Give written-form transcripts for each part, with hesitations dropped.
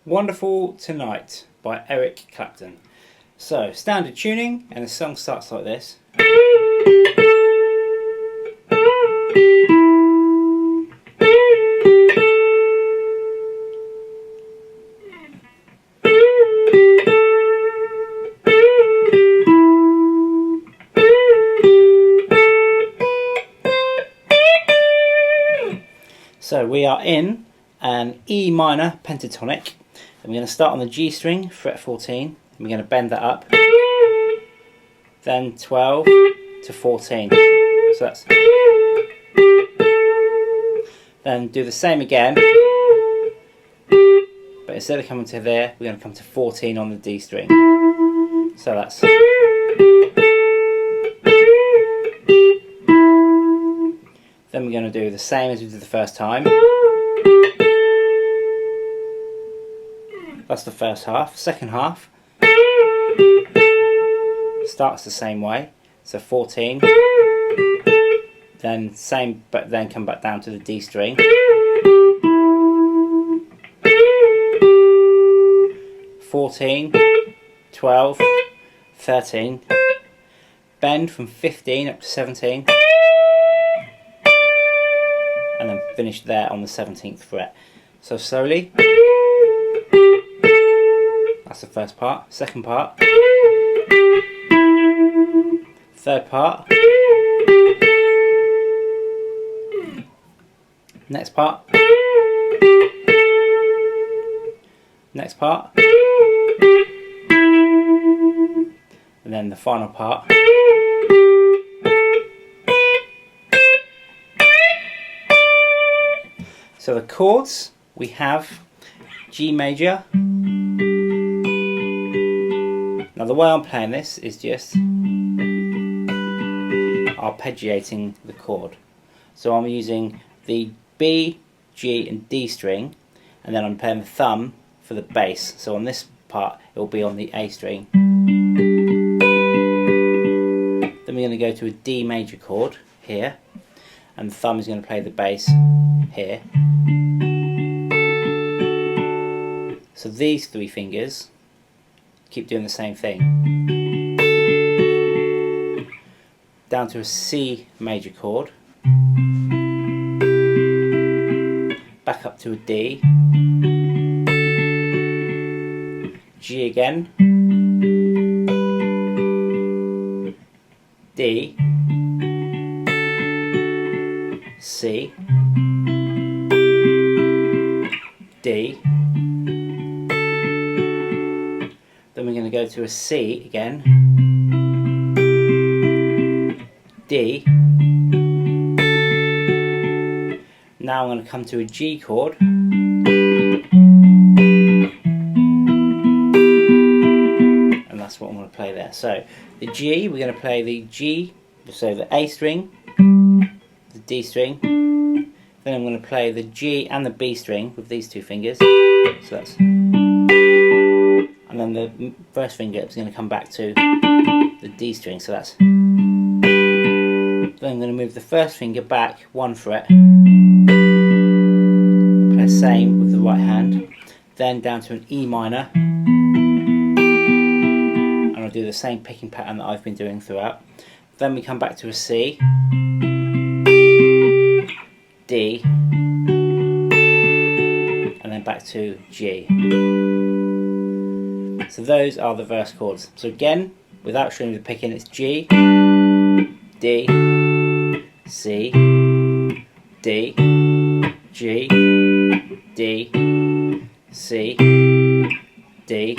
Wonderful Tonight by Eric Clapton. So, standard tuning, and the song starts like this. So we are in an E minor pentatonic, and we're going to start on the G string, fret 14, and we're going to bend that up, then 12 to 14, so that's, then do the same again, but instead of coming to there, we're going to come to 14 on the D string, so that's, then we're going to do the same as we did the first time. That's the first half. Second half starts the same way. So 14, then same, but then come back down to the D string. 14, 12, 13, bend from 15 up to 17. And then finish there on the 17th fret. So slowly. That's the first part. Second part. Third part. Next part. Next part. And then the final part. So the chords, we have G major. Now the way I'm playing this is just arpeggiating the chord. So I'm using the B, G and D string, and then I'm playing the thumb for the bass. So on this part it will be on the A string. Then we're going to go to a D major chord here, and the thumb is going to play the bass here. So these three fingers keep doing the same thing. Down to a C major chord. Back up to a D. G again. D. C. D. Then we're going to go to a C again, D. Now I'm going to come to a G chord, and that's what I'm going to play there. So the G, we're going to play the G, so the A string, the D string, then I'm going to play the G and the B string with these two fingers, so that's, and then the first finger is going to come back to the D string, so that's, then I'm going to move the first finger back one fret, play the same with the right hand, then down to an E minor, and I'll do the same picking pattern that I've been doing throughout. Then we come back to a C, D, and then back to G. So those are the verse chords. So again, without showing you the picking, it's G, D, C, D, G, D, C, D,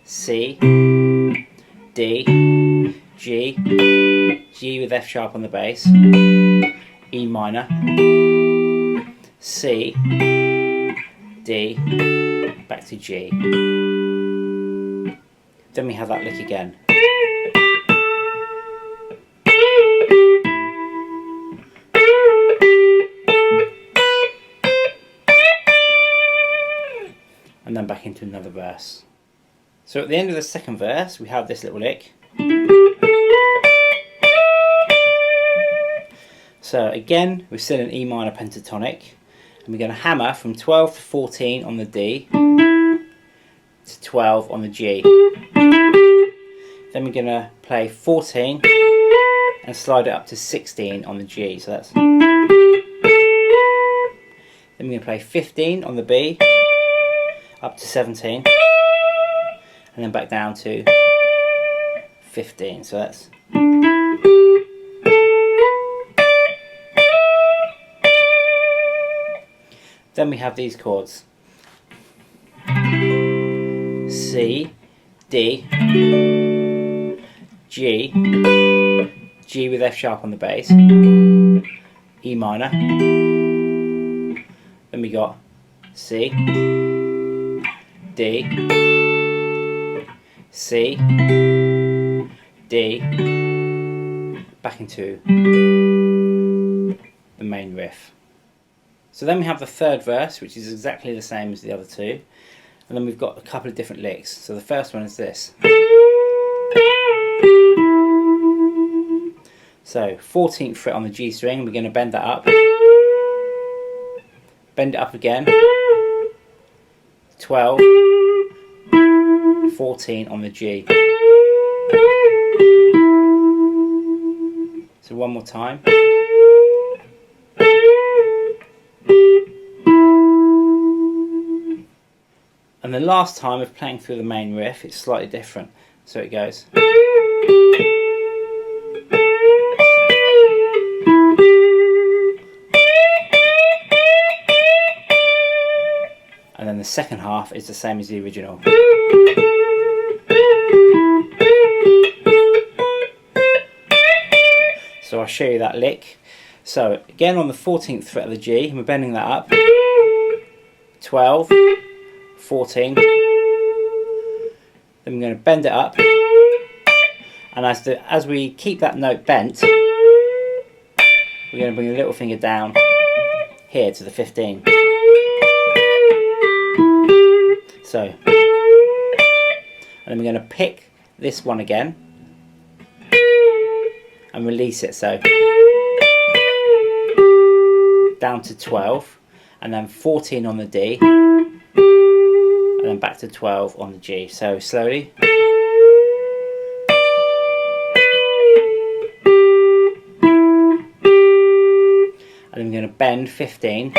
C, D, G, G with F sharp on the bass, E minor, C, D, back to G. Then we have that lick again. And then back into another verse. So at the end of the second verse we have this little lick. So again we're still in E minor pentatonic, and we're going to hammer from 12 to 14 on the D. to 12 on the G. Then we're going to play 14 and slide it up to 16 on the G. So that's. Then we're going to play 15 on the B, up to 17, and then back down to 15. So that's. Then we have these chords: C, D, G, G with F sharp on the bass, E minor. Then we got C, D, C, D, back into the main riff. So then we have the third verse, which is exactly the same as the other two, and then we've got a couple of different licks. So the first one is this. So 14th fret on the G string, we're going to bend that up, bend it up again, 12, 14 on the G. So one more time. And the last time of playing through the main riff, it's slightly different. So it goes. And then the second half is the same as the original. So I'll show you that lick. So again on the 14th fret of the G, and we're bending that up. 12, 14. Then we're going to bend it up, and as we keep that note bent, we're going to bring the little finger down here to the 15. So, and then we're going to pick this one again and release it, so down to 12, and then 14 on the D, and then back to 12 on the G. So slowly. And then we're going to bend 15.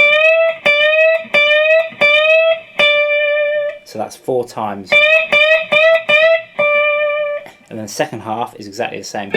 So that's 4 times. And then the second half is exactly the same.